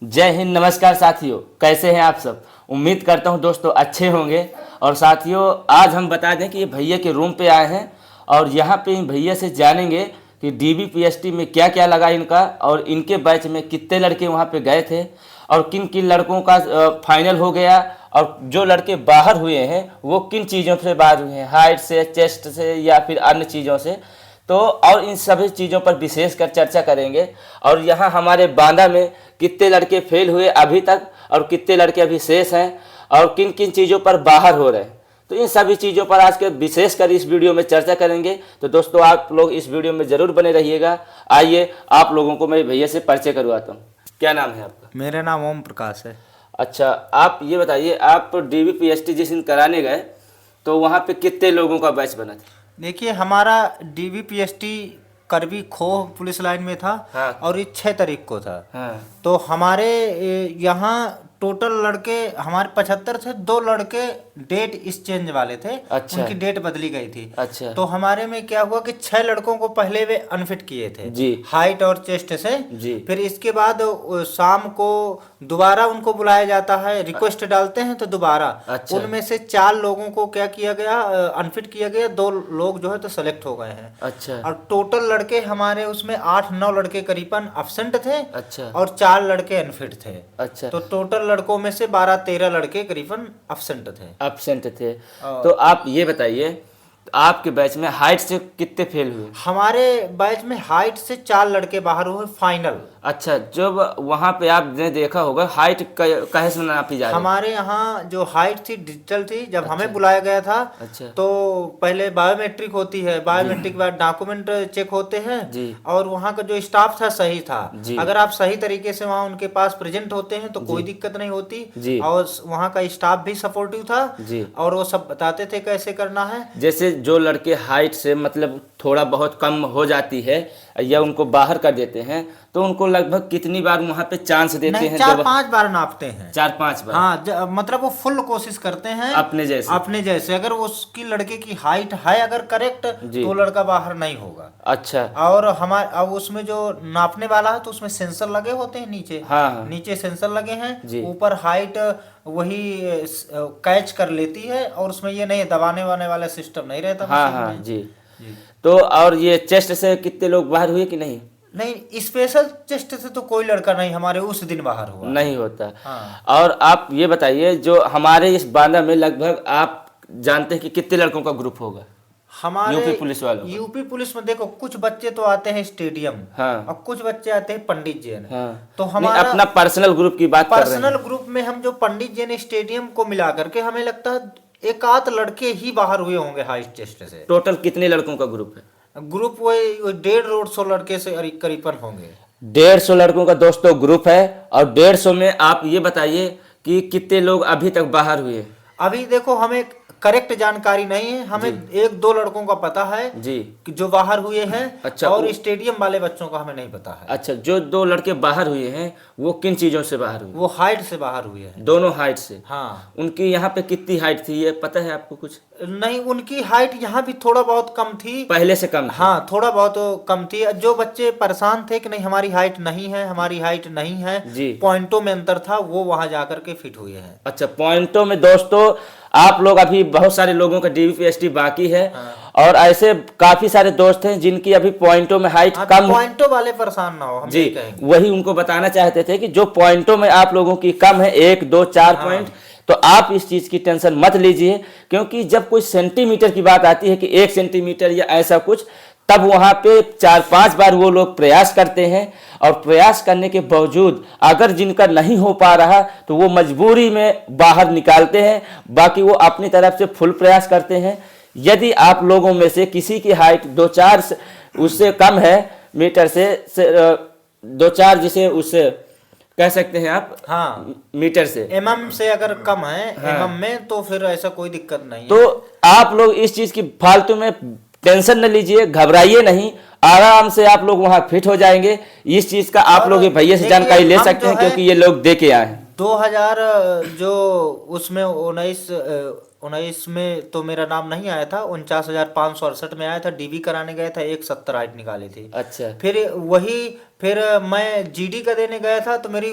जय हिंद। नमस्कार साथियों, कैसे हैं आप सब। उम्मीद करता हूं दोस्तों अच्छे होंगे। और साथियों, आज हम बता दें कि ये भैया के रूम पे आए हैं और यहाँ पे भैया से जानेंगे कि डीबीपीएसटी में क्या क्या लगा इनका, और इनके बैच में कितने लड़के वहाँ पे गए थे और किन किन लड़कों का फाइनल हो गया, और जो लड़के बाहर हुए हैं वो किन चीज़ों से बाहर हुए हैं, हाइट से, चेस्ट से या फिर अन्य चीज़ों से। तो और इन सभी चीज़ों पर विशेष कर चर्चा करेंगे। और यहाँ हमारे बांदा में कितने लड़के फेल हुए अभी तक और कितने लड़के अभी शेष हैं और किन किन चीज़ों पर बाहर हो रहे हैं, तो इन सभी चीज़ों पर आज के विशेष कर इस वीडियो में चर्चा करेंगे। तो दोस्तों, आप लोग इस वीडियो में ज़रूर बने रहिएगा। आइए आप लोगों को मैं भैया से परिचय करवाता हूँ। क्या नाम है आपका? मेरा नाम ओम प्रकाश है। अच्छा, आप ये बताइए, आप डीबीपीएसटी जिस दिन कराने गए तो वहाँ पे कितने लोगों का बैच बना था? देखिए, हमारा डीबीपीएसटी करबी खोह पुलिस लाइन में था। हाँ। और ये 6 तारीख को था। हाँ। तो हमारे यहाँ टोटल लड़के हमारे 75 थे। 2 लड़के डेट एक्सचेंज वाले थे। अच्छा। उनकी डेट बदली गई थी। अच्छा। तो हमारे में क्या हुआ कि 6 लड़कों को पहले वे अनफिट किए थे जी। हाइट और चेस्ट से। जी। फिर इसके बाद शाम को दोबारा उनको बुलाया जाता है, रिक्वेस्ट डालते हैं तो दोबारा। अच्छा। उनमें से 4 लोगों को क्या किया गया, अनफिट किया गया। 2 लोग जो है तो सेलेक्ट हो गए हैं। अच्छा। और टोटल लड़के हमारे उसमें 8-9 लड़के करीबन अब्सेंट थे। अच्छा। और 4 लड़के अनफिट थे। अच्छा। तो टोटल लड़कों में से 12-13 लड़के करीबन अब्सेंट थे। एब्सेंट थे। तो आप ये बताइए, आपके बैच में हाइट से कितने फेल हुए? हमारे बैच में हाइट से 4 लड़के बाहर हुए फाइनल। अच्छा, जब वहाँ पे आपने देखा होगा हाइट कहे से नापी जा रही है? हमारे यहाँ जो हाइट थी डिजिटल थी। जब अच्छा। हमें बुलाया गया था अच्छा। तो पहले बायोमेट्रिक होती है, बायोमेट्रिक के बाद डॉक्यूमेंट चेक होते हैं। जी। और वहाँ का जो स्टाफ था सही था। जी। अगर आप सही तरीके से वहाँ उनके पास प्रेजेंट होते हैं तो कोई दिक्कत नहीं होती। जी। और वहाँ का स्टाफ भी सपोर्टिव था। जी। और वो सब बताते थे कैसे करना है। जैसे जो लड़के हाइट से मतलब थोड़ा बहुत कम हो जाती है या उनको बाहर कर देते हैं, तो उनको लगभग कितनी बार वहाँ पे चांस देते नहीं, हैं? 4-5 बार नापते हैं। 4-5 बार? हाँ, मतलब वो फुल कोशिश करते हैं अपने जैसे। अगर उसकी लड़के की हाइट है अगर करेक्ट, तो वो लड़का बाहर नहीं होगा। अच्छा। और हमारे अब उसमें जो नापने वाला है तो उसमें सेंसर लगे होते हैं नीचे। हाँ, हाँ। नीचे सेंसर लगे हैं, जी। ऊपर हाइट वही कैच कर लेती है। और उसमें ये नहीं दबाने वाने वाला सिस्टम नहीं रहता। हाँ, मशीन हाँ। में। जी। तो और ये चेस्ट से कितने लोग बाहर हुए कि नहीं? नहीं, स्पेशल चेस्ट से तो कोई लड़का नहीं हमारे उस दिन बाहर हुआ। नहीं होता। हाँ। और आप ये बताइए, जो हमारे इस बांदा में लगभग आप जानते हैं कि कितने लड़कों का ग्रुप होगा हमारे यूपी पुलिस वालों का? यूपी पुलिस में देखो, कुछ बच्चे तो आते हैं स्टेडियम। हाँ। और कुछ बच्चे आते हैं पंडित जैन। हाँ। तो नहीं, हमारा अपना पर्सनल ग्रुप की बात कर रहे हैं। पर्सनल ग्रुप में हम जो पंडित जैन स्टेडियम को मिला करके हमें लगता है 1-8 लड़के ही बाहर हुए होंगे हाइट चेस्ट से। टोटल कितने लड़कों का ग्रुप है? ग्रुप वही 150-150 लड़के से करीबन होंगे। 150 लड़कों का दोस्तों ग्रुप है। और 150 में आप ये बताइए कि कितने लोग अभी तक बाहर हुए? अभी देखो, हमें करेक्ट जानकारी नहीं है। हमें 1-2 लड़कों का पता है जी, कि जो बाहर हुए हैं। अच्छा। और स्टेडियम वाले बच्चों का हमें नहीं पता है। अच्छा, जो 2 लड़के बाहर हुए हैं वो किन चीज़ों से बाहर हुए? वो हाइट से बाहर हुए हैं। दोनों हाइट से? हाँ। उनकी यहाँ पे कितनी हाइट थी, ये पता है आपको कुछ? नहीं, उनकी हाइट यहाँ भी थोड़ा बहुत कम थी। पहले से कम थी? हाँ, थोड़ा बहुत कम थी। जो बच्चे परेशान थे कि नहीं हमारी हाइट नहीं है, हमारी हाइट नहीं है, जी। पॉइंटों में अंतर था, वो वहां जाकर के फिट हुए हैं। अच्छा, पॉइंटों में दोस्तों आप लोग, अभी बहुत सारे लोगों का डीबीपीएसटी बाकी है। हाँ। और ऐसे काफी सारे दोस्त हैं जिनकी अभी पॉइंटों में हाइट हाँ, कम। पॉइंटों वाले परेशान ना हो, हम जी, यही कहेंगे। वही उनको बताना चाहते थे कि जो पॉइंटों में आप लोगों की कम है, 1, 2, 4 पॉइंट, तो आप इस चीज की टेंशन मत लीजिए। क्योंकि जब कोई सेंटीमीटर की बात आती है कि 1 सेंटीमीटर या ऐसा कुछ, तब वहां पे 4-5 बार वो लोग प्रयास करते हैं। और प्रयास करने के बावजूद अगर जिनका नहीं हो पा रहा तो वो मजबूरी में बाहर निकालते हैं, बाकी वो अपनी तरफ से फुल प्रयास करते हैं। यदि आप लोगों में से किसी की हाइट 2-4 उससे कम है, मीटर से 2-4, जिसे उससे कह सकते हैं आप, हाँ, मीटर से, एमएम से अगर कम है, हाँ। एमएम में, तो फिर ऐसा कोई दिक्कत नहीं है। तो आप लोग इस चीज की फालतू में टेंशन न लीजिए, घबराइए नहीं, आराम से आप लोग वहां फिट हो जाएंगे। इस चीज का आप लोग भैया से जानकारी ले सकते हैं क्योंकि ये लोग दे के आए हैं। 2000 जो उसमें 19 में तो मेरा नाम नहीं आया था। 49,568 में आया था। डीबी कराने गए थे, 170 हाइट निकाली थी। अच्छा। फिर वही फिर मैं जीडी का देने गया था तो मेरी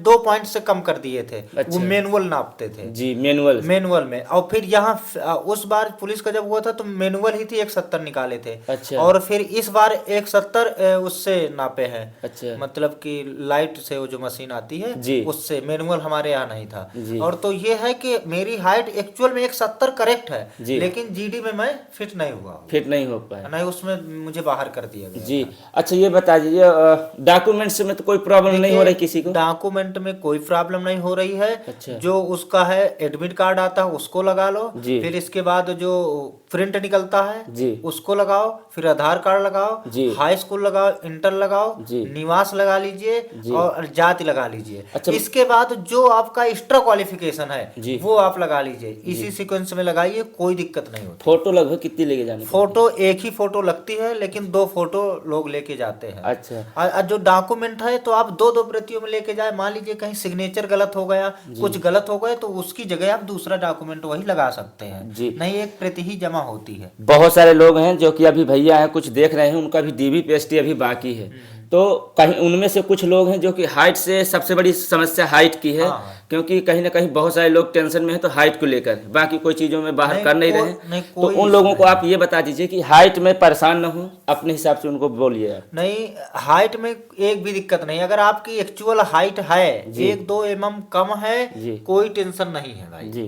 2 पॉइंट से कम कर दिए थे। अच्छा। वो मैनुअल नापते थे जी, मैनुअल में। और फिर यहाँ उस बार पुलिस का जब हुआ था तो मैनुअल ही थी 170 निकाले थे। अच्छा। और फिर इस बार 170 उससे नापे हैं। अच्छा। मतलब कि लाइट से वो जो मशीन आती है जी। उससे, मैनुअल हमारे यहाँ नहीं था। जी। और तो ये है कि मेरी हाइट एक्चुअल में 170 करेक्ट है, जी। लेकिन जीडी में मैं फिट नहीं हुआ, फिट नहीं हो पाया, नहीं उसमें मुझे बाहर कर दिया गया। जी। अच्छा ये बता दीजिए, डॉक्यूमेंट्स में तो कोई प्रॉब्लम नहीं हो रही किसी को? डॉक्यूमेंट में कोई प्रॉब्लम नहीं हो रही है। अच्छा। जो उसका है एडमिट कार्ड आता है उसको लगा लो जी। फिर इसके बाद जो प्रिंट निकलता है जी। उसको लगाओ, फिर आधार कार्ड लगाओ जी। हाई स्कूल लगाओ, इंटर लगाओ जी। निवास लगा लीजिए जी। और जाति लगा लीजिए। अच्छा। इसके बाद जो आपका एक्स्ट्रा क्वालिफिकेशन है जी। वो आप लगा लीजिए, इसी सीक्वेंस में लगाइए, कोई दिक्कत नहीं होती। फोटो लगभग कितनी लेके जानी? फोटो एक ही फोटो लगती है, लेकिन 2 फोटो लोग लेके जाते हैं। अच्छा। और जो डॉक्यूमेंट है तो आप 2-2 प्रतियों में लेके जाए। मान लीजिए कहीं सिग्नेचर गलत हो गया, कुछ गलत हो गए, तो उसकी जगह आप दूसरा डॉक्यूमेंट वही लगा सकते हैं जी। नहीं, एक प्रति ही जमा होती है। बहुत सारे लोग हैं जो कि अभी भैया हैं कुछ देख रहे हैं, उनका भी डीबी पीएसटी अभी बाकी है, तो कहीं उनमें से कुछ लोग हैं जो कि हाइट से, सबसे बड़ी समस्या हाइट की है। हाँ। क्योंकि कहीं ना कहीं बहुत सारे लोग टेंशन में हैं तो हाइट को लेकर, बाकी कोई चीज़ों में बाहर कर नहीं रहे। तो उन लोगों को आप ये बता दीजिए कि हाइट में परेशान न हो, अपने हिसाब से उनको बोलिए आप। नहीं, हाइट में एक भी दिक्कत नहीं। अगर आपकी एक्चुअल हाइट है 1-2 mm कम है, कोई टेंशन नहीं है भाई जी।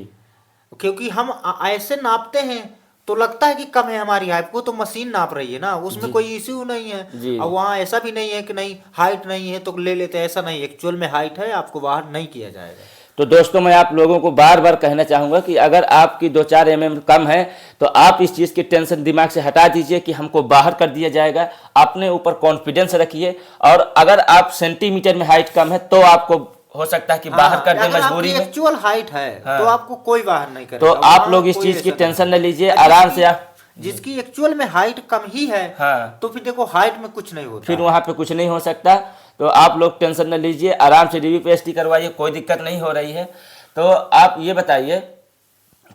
क्योंकि हम ऐसे नापते हैं तो लगता है कि कम है हमारी हाइट, को तो मशीन नाप रही है ना, उसमें कोई इश्यू नहीं है। और वहाँ ऐसा भी नहीं है कि नहीं हाइट नहीं है तो ले लेते हैं, ऐसा नहीं, एक्चुअल में हाइट है, आपको बाहर नहीं किया जाएगा। तो दोस्तों मैं आप लोगों को बार बार कहना चाहूँगा कि अगर आपकी 2-4 mm कम है तो आप इस चीज़ की टेंशन दिमाग से हटा दीजिए कि हमको बाहर कर दिया जाएगा। अपने ऊपर कॉन्फिडेंस रखिए, और अगर आप सेंटीमीटर में हाइट कम है तो आपको हो सकता है कि बाहर कर दे मजबूरी में। एक्चुअल हाइट है तो आपको कोई बाहर नहीं करेगा। तो आप लोग इस चीज़ की टेंशन न लीजिए, आराम से आप जिसकी एक्चुअल में हाइट कम ही है, हाँ, तो फिर देखो हाइट में कुछ नहीं होता, फिर वहाँ पे कुछ नहीं हो सकता। तो आप लोग टेंशन न लीजिए, आराम से डीबी पीएसटी करवाइए, कोई दिक्कत नहीं हो रही है। तो आप ये बताइए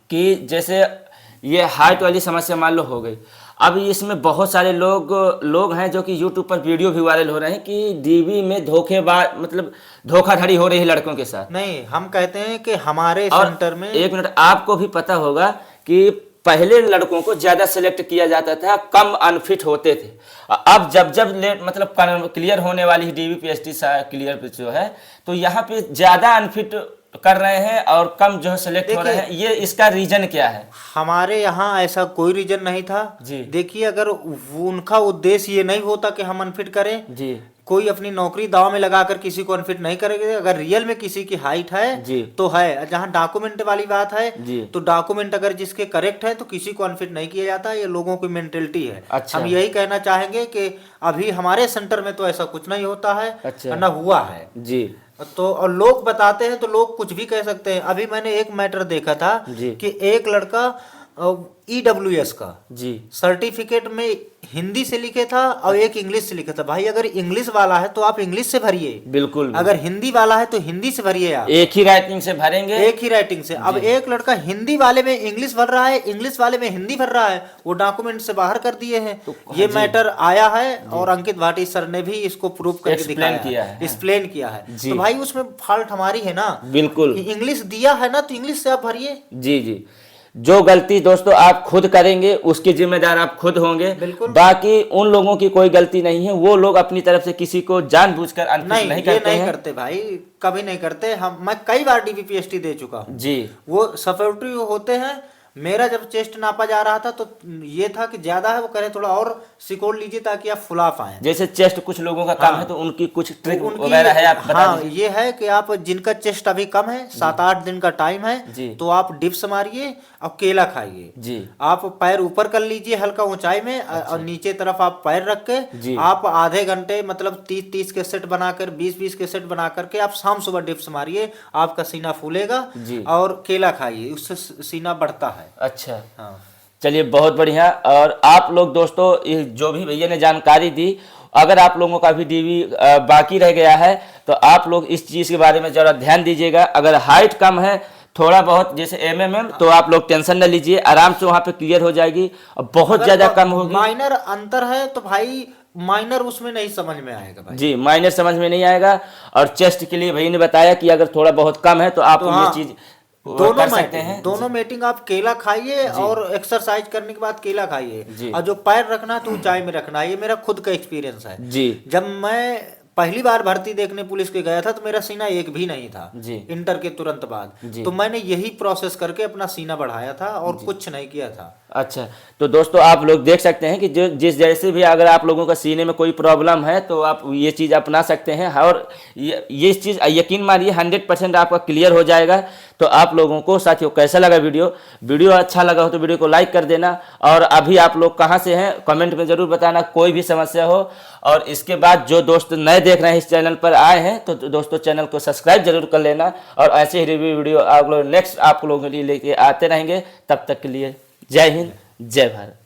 कि जैसे ये हाइट वाली समस्या मान लो हो गई, अब इसमें बहुत सारे लोग हैं जो कि यूट्यूब पर वीडियो भी वायरल हो रहे हैं कि डीबी में धोखेबाज, मतलब धोखाधड़ी हो रही है लड़कों के साथ। नहीं, हम कहते हैं कि हमारे सेंटर में, एक मिनट, आपको भी पता होगा कि पहले लड़कों को ज्यादा सिलेक्ट किया जाता था, कम अनफिट होते थे। अब जब लेट मतलब क्लियर होने वाली डीबी पीएसटी क्लियर जो है, तो यहाँ पे ज्यादा अनफिट कर रहे हैं और कम जो है सिलेक्ट हो रहे हैं। ये इसका रीजन क्या है? हमारे यहाँ ऐसा कोई रीजन नहीं था जी। देखिए, अगर उनका उद्देश्य ये नहीं होता कि हम अनफिट करें जी, कोई अपनी नौकरी दांव में लगाकर किसी को अनफिट नहीं करेंगे। अगर रियल में किसी की हाइट है जी, तो है। जहाँ डॉक्यूमेंट वाली बात है जी, तो डॉक्यूमेंट अगर जिसके करेक्ट है तो किसी को अनफिट नहीं किया जाता। ये लोगों की मेंटेलिटी है। अच्छा। हम यही कहना चाहेंगे कि अभी हमारे सेंटर में तो ऐसा कुछ नहीं होता है। अच्छा। न हुआ है जी। तो और लोग बताते हैं तो लोग कुछ भी कह सकते हैं। अभी मैंने एक मैटर देखा था कि एक लड़का EWS का जी सर्टिफिकेट में हिंदी से लिखे था और एक इंग्लिश से लिखा था। भाई अगर इंग्लिश वाला है तो आप इंग्लिश से भरिए, बिल्कुल। अगर हिंदी वाला है तो हिंदी से भरिए, आप एक ही राइटिंग से भरेंगे, एक ही राइटिंग से। अब एक लड़का हिंदी वाले में इंग्लिश भर रहा है, इंग्लिश वाले में हिंदी भर रहा है, वो डॉक्यूमेंट से बाहर कर दिए हैं। तो ये मैटर आया है और अंकित भाटी सर ने भी इसको प्रूफ करके दिखाया है, एक्सप्लेन किया है। तो भाई उसमें फॉल्ट हमारी है ना, बिल्कुल। इंग्लिश दिया है ना तो इंग्लिश से आप भरिए। जी जी, जो गलती दोस्तों आप खुद करेंगे उसकी जिम्मेदार आप खुद होंगे। बाकी उन लोगों की कोई गलती नहीं है, वो लोग अपनी तरफ से किसी को जानबूझकर अनफिट नहीं करते हैं। करते भाई, कभी नहीं करते। मैं कई बार डीबी पीएसटी दे चुका हूँ जी। वो सपोर्टिव होते हैं। मेरा जब चेस्ट नापा जा रहा था तो ये था कि ज्यादा है, वो कह रहे थोड़ा और सिकोड़ लीजिए ताकि आप फुला पाए। जैसे चेस्ट कुछ लोगों का कम है तो उनकी कुछ ट्रिक वगैरह है, आप बता दीजिए। ये है कि आप जिनका चेस्ट अभी कम है, 7-8 दिन का टाइम है, तो आप डिप्स मारिए और केला खाइए जी। आप पैर ऊपर कर लीजिए हल्का ऊंचाई में, और नीचे तरफ आप पैर रख के आप आधे घंटे मतलब 30-30 के सेट बनाकर 20-20 के सेट बना करके आप शाम सुबह डिप्स मारिए, आपका सीना फूलेगा और केला खाइए, उससे सीना बढ़ता है। अच्छा, हाँ, चलिए बहुत बढ़िया। और आप लोग दोस्तों जो भी भैया ने जानकारी दी, अगर आप लोगों का भी डीबी बाकी रह गया है तो आप लोग इस चीज़ के बारे में ज़रा ध्यान दीजिएगा। अगर हाइट कम है थोड़ा बहुत जैसे एमएमएम, तो आप लोग टेंशन न लीजिए, आराम से वहाँ पे क्लियर हो जाएगी। और बहुत ज़्यादा कम होगी, माइनर अंतर है तो भाई माइनर उसमें नहीं समझ में आएगा भाई। जी, माइनर समझ में नहीं आएगा। और चेस्ट के लिए भाई ने बताया कि अगर थोड़ा बहुत कम है तो आप तो ये हाँ, चीज दोनों कर सकते हैं। दोनों मीटिंग आप केला खाइए और एक्सरसाइज करने के बाद केला खाइए। जी। और जो पैर रखना तो ऊंचाई में रखना, ये मेरा खुद का एक्सपीरियंस है। जी। जब मैं पहली बार भर्ती देखने पुलिस के गया था तो मेरा सीना एक भी नहीं था। जी। इंटर के तुरंत बाद जी। तो मैंने यही प्रोसेस करके अपना सीना बढ़ाया था और कुछ नहीं किया था। अच्छा, तो दोस्तों आप लोग देख सकते हैं कि जो जिस जैसे भी अगर आप लोगों का सीने में कोई प्रॉब्लम है तो आप ये चीज़ अपना सकते हैं। और ये चीज़ यकीन मानिए 100% आपका क्लियर हो जाएगा। तो आप लोगों को साथियों कैसा लगा वीडियो अच्छा लगा हो तो वीडियो को लाइक कर देना। और अभी आप लोग कहाँ से हैं कमेंट में ज़रूर बताना, कोई भी समस्या हो। और इसके बाद जो दोस्त नए देख रहे हैं इस चैनल पर आए हैं तो दोस्तों चैनल को सब्सक्राइब जरूर कर लेना। और ऐसे ही रिव्यू वीडियो आप लोग नेक्स्ट आप लोगों के लिए लेके आते रहेंगे। तब तक के लिए जय हिंद, जय भारत।